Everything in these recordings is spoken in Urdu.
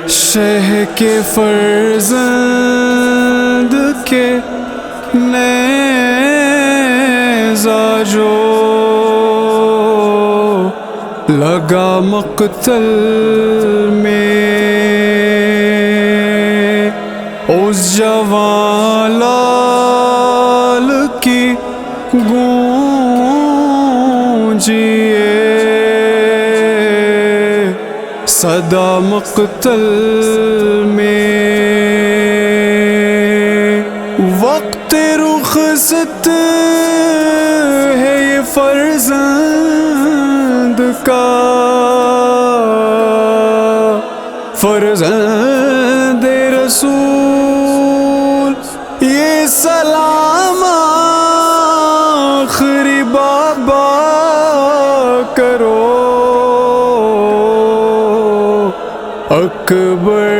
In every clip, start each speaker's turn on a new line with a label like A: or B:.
A: شہ کے فرزند کے نیزہ جو لگا مقتل میں، اس جوان لال کی گونجیے صدا مقتل میں، وقت رخصت ہے یہ فرزند کا، فرزند رسول یہ سلام آخری بابا کرو، اکبر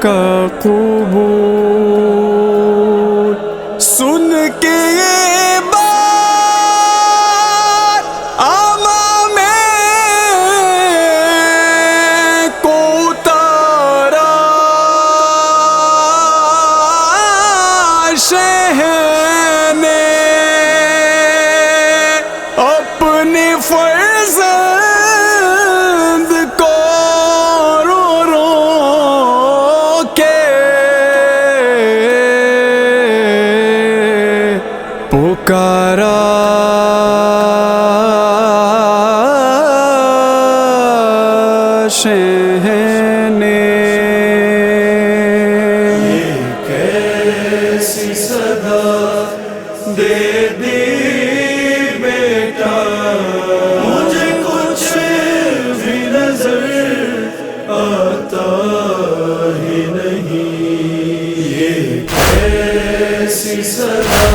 A: کا قبول۔ سن کے یہ بات آما میں کو اتارا، شہر نے اپنے فرزند کو رو رو کے پکارا، شہر نے
B: یہ کیسی صدا دے دی بیٹا، مجھے کچھ بھی نظر آتا ہی نہیں، یہ کیسی صدا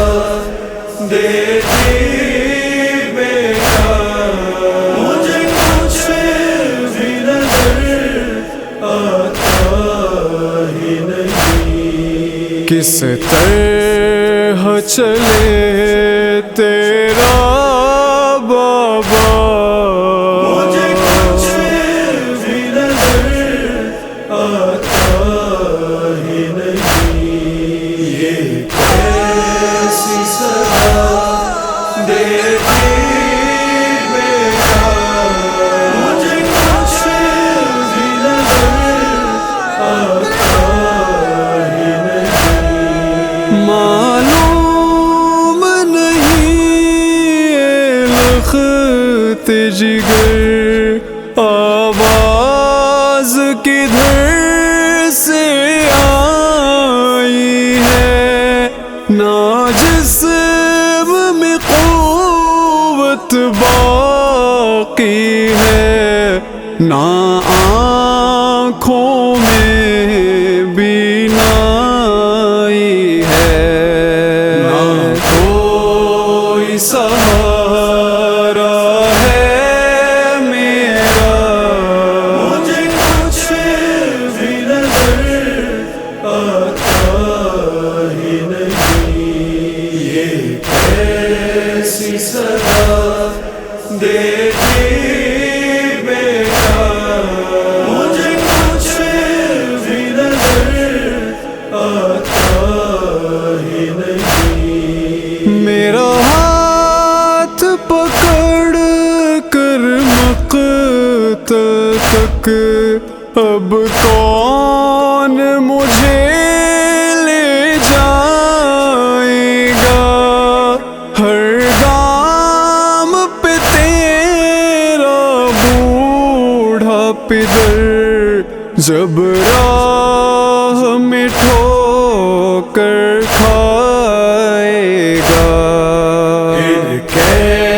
B: دے دی بیٹا، مجھے کچھ بھی نظر آتا ہی نہیں،
A: کس طرح چلے تیرا بابا،
B: مجھے کچھ بھی نظر آتا ہی نہیں، یہ کیسی صدا دے دی بیٹا، مجھے کچھ بھی نظر آتا ہی نہیں،
A: معلوم نہیں لخت جگر آواز کدھر سے آئی ہے، نہ جسم میں قوت باقی ہے، نہ آنکھوں میں بینائی ہے، نہ کوئی سہارا ہے میرا،
B: مجھے کچھ بھی نظر آتا ہی نہیں، یہ کیسی صدا دے دی بیٹا، مجھے کچھ بھی نظر آتا ہی نہیں،
A: میرا ہاتھ پکڑ کر مقتل تک اب کون مجھے لے جائے گا، ہر گام پہ تیرا بوڑھا پدر جب راہ میں ٹھوکر کھائے گا،
B: پھر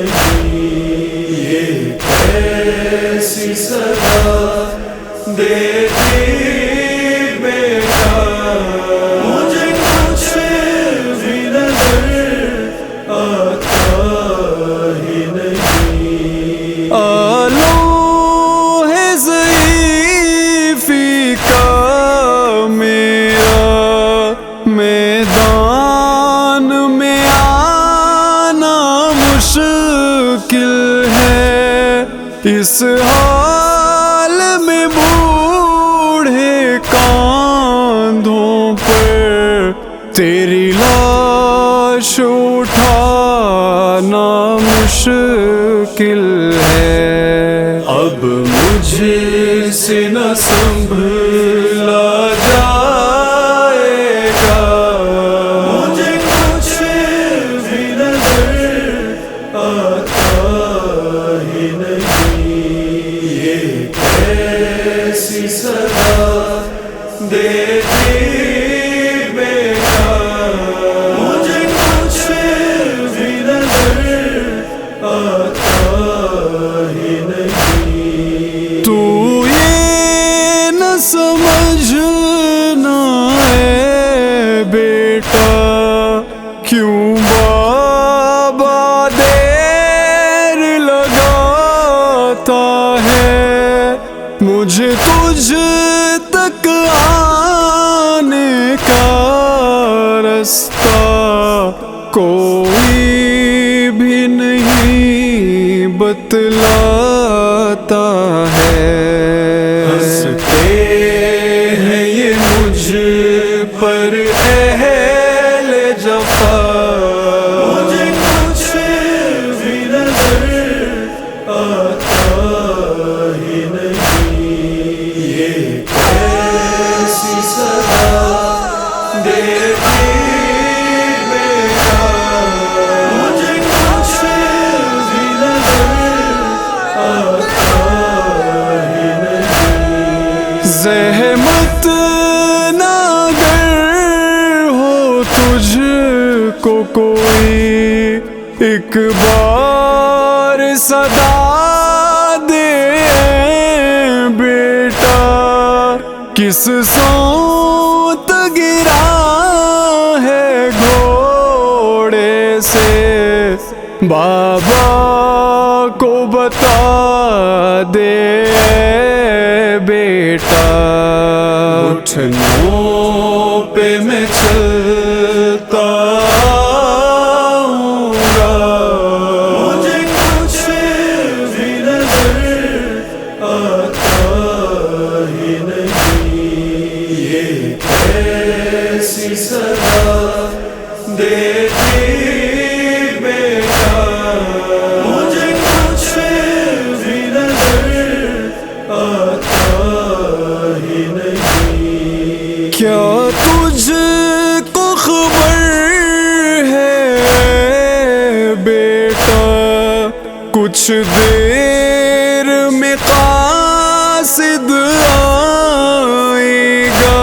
B: نہیں، یہ کیسی سزا دیتی بیٹا، مجھے کچھ بھی نظر آتا ہی نہیں۔
A: آلوہ ضعیفی کا میرا میدان میں آنا مشکل ہے، اس حال میں بوڑھے کاندھوں پر تیری لاش اٹھانا مشکل ہے۔
B: اب مجھے سے نہ سنبھلا جائے گا، مجھے کچھ بھی نظر آتا ہی نہیں، یہ کیسی سزا دیتی بیٹا، مجھے کچھ بھی نظر آتا ہی نہیں۔
A: تو یہ نہ سمجھنا ہے بیٹا، کیوں بابا دیر لگاتا ہے، مجھے تجھ تک آنے کا رستہ کوئی بھی نہیں بتلاتا ہے۔
B: ہنستے ہیں یہ مجھ پر اہل جفا، مجھے کچھ بھی نظر آتا ہی نہیں، یہ کیسی سزا دیتی بیٹا، مجھے کچھ بھی نظر آتا ہی نہیں۔
A: زحمت نہ گر ہو تجھ کو کوئی، ایک بار صدا دے بیٹا، کس سوت گرا ہے گھوڑے سے، بابا کو بتا دے بیٹا،
B: گھٹنوں پہ میں چلتا ہوں گا، مجھے کچھ بھی نظر آتا ہی نہیں، یہ کیسی سزا دیتی بیٹا، مجھے کچھ بھی نظر آتا ہی نہیں۔
A: کیا تجھ کو خبر ہے بیٹا، کچھ دیر میں قاصد آئے گا،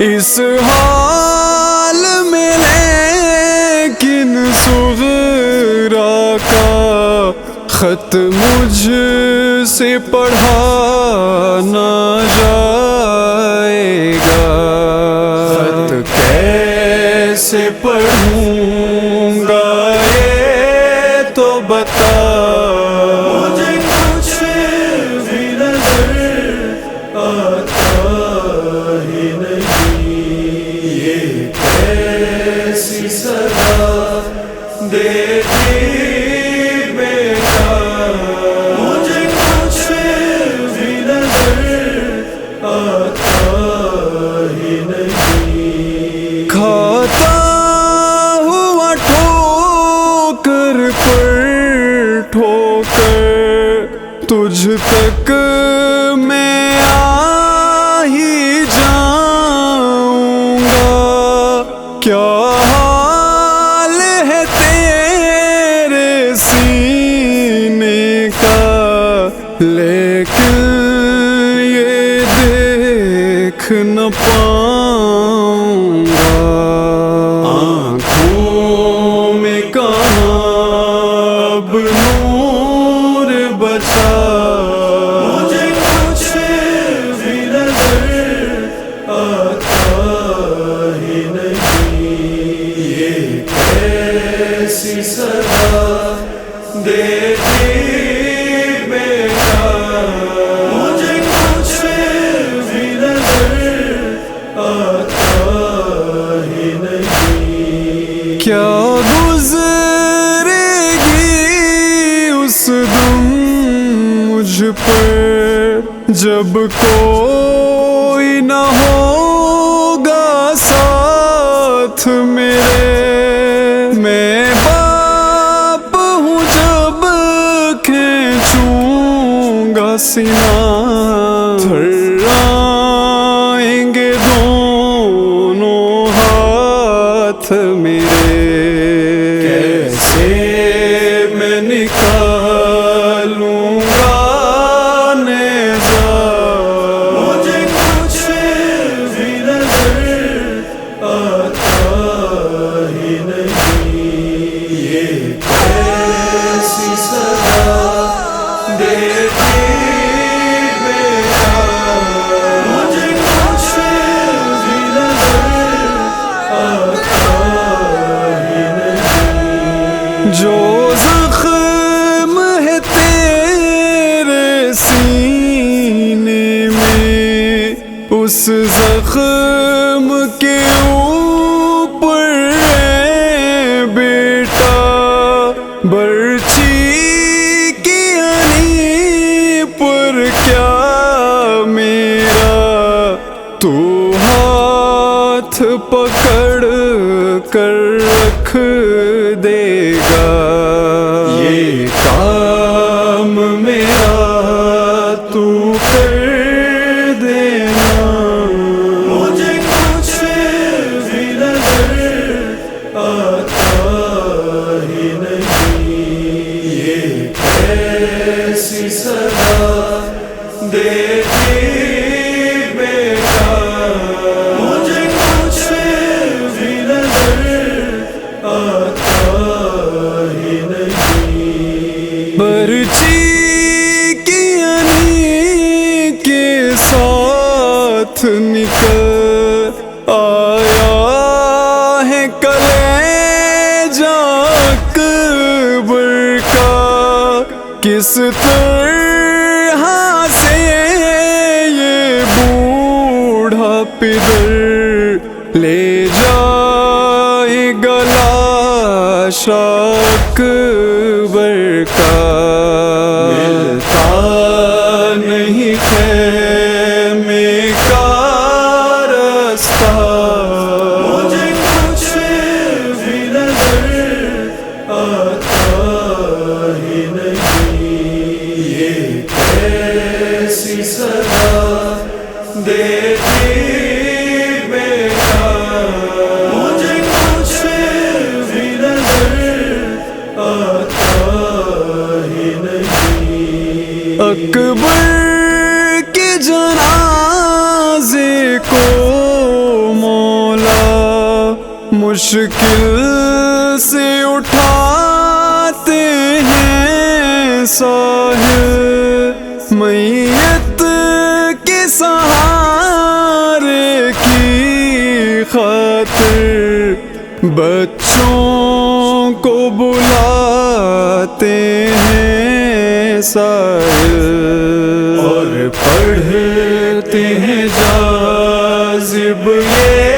A: اس حال میں لیکن صغرا کا خط مجھ سے پڑھا نہ جائے گا،
B: خط کیسے پڑھوں گا یہ تو بتا، مجھے کچھ بھی نظر آتا ہی نہیں، یہ کیسی سزا دیتی بیٹا، مجھے کچھ بھی نظر آتا ہی نہیں۔
A: کھاتا ہوا ٹھوکر پر ٹھوکر تجھ تک میں آ ہی جاؤں گا، کیا حال ہے تیرے سینے کا، لیکن یہ دیکھ نہ پاؤں گا،
B: آنکھوں میں کہاں اب
A: نور بچا
B: مجھے کچھ بھی نظر آتا ہی نہیں، یہ کیسی صدا دے دی بیٹا، مجھے کچھ بھی نظر آتا ہی نہیں۔
A: کیا گزرے گی اس دم مجھ پر جب کوئی نہ ہوگا ساتھ میرے، میں باپ ہوں جب کھینچوں گا سینہ، تھر آئیں گے دونوں ہاتھ میرے،
B: کیسے میں نکالوں گا نیزہ، مجھے کچھ بھی نظر آتا ہی نہیں، یہ کیسی صدا دے دی بیٹا، مجھے کچھ بھی نظر آتا ہی نہیں۔
A: جو زخم ہے تیرے سینے میں، اس زخم کے اوپر ہے بیٹا برچی کی علی پر کیا میرا تو ہاتھ پکڑ کر رکھ دے گا،
B: یہ کام میرا تو کر دینا، مجھے کچھ بھی نظر آتا ہی نہیں، یہ کیسی صدا دے دی بیٹا، مجھے کچھ بھی نظر آتا ہی نہیں۔
A: برچی کی علی کے ساتھ نکل آیا ہے کلیجہ اکبر کا، کس طرح سے یہ بوڑھا پدر لے جائے گلا اکبر کا،
B: ملتا نہیں خیمے کا رستہ، مجھے کچھ بھی نظر آتا ہی نہیں، یہ کیسی صدا دے دی بیٹا، مجھے کچھ بھی نظر آتا ہی نہیں۔
A: اکبر کے جنازے کو مولا مشکل سے اٹھاتے ہیں ساحل، میت کے سہارے کی خاطر بچوں کو بلاتے ہیں ساحل،
B: اور پڑھتے ہیں جاذب یہ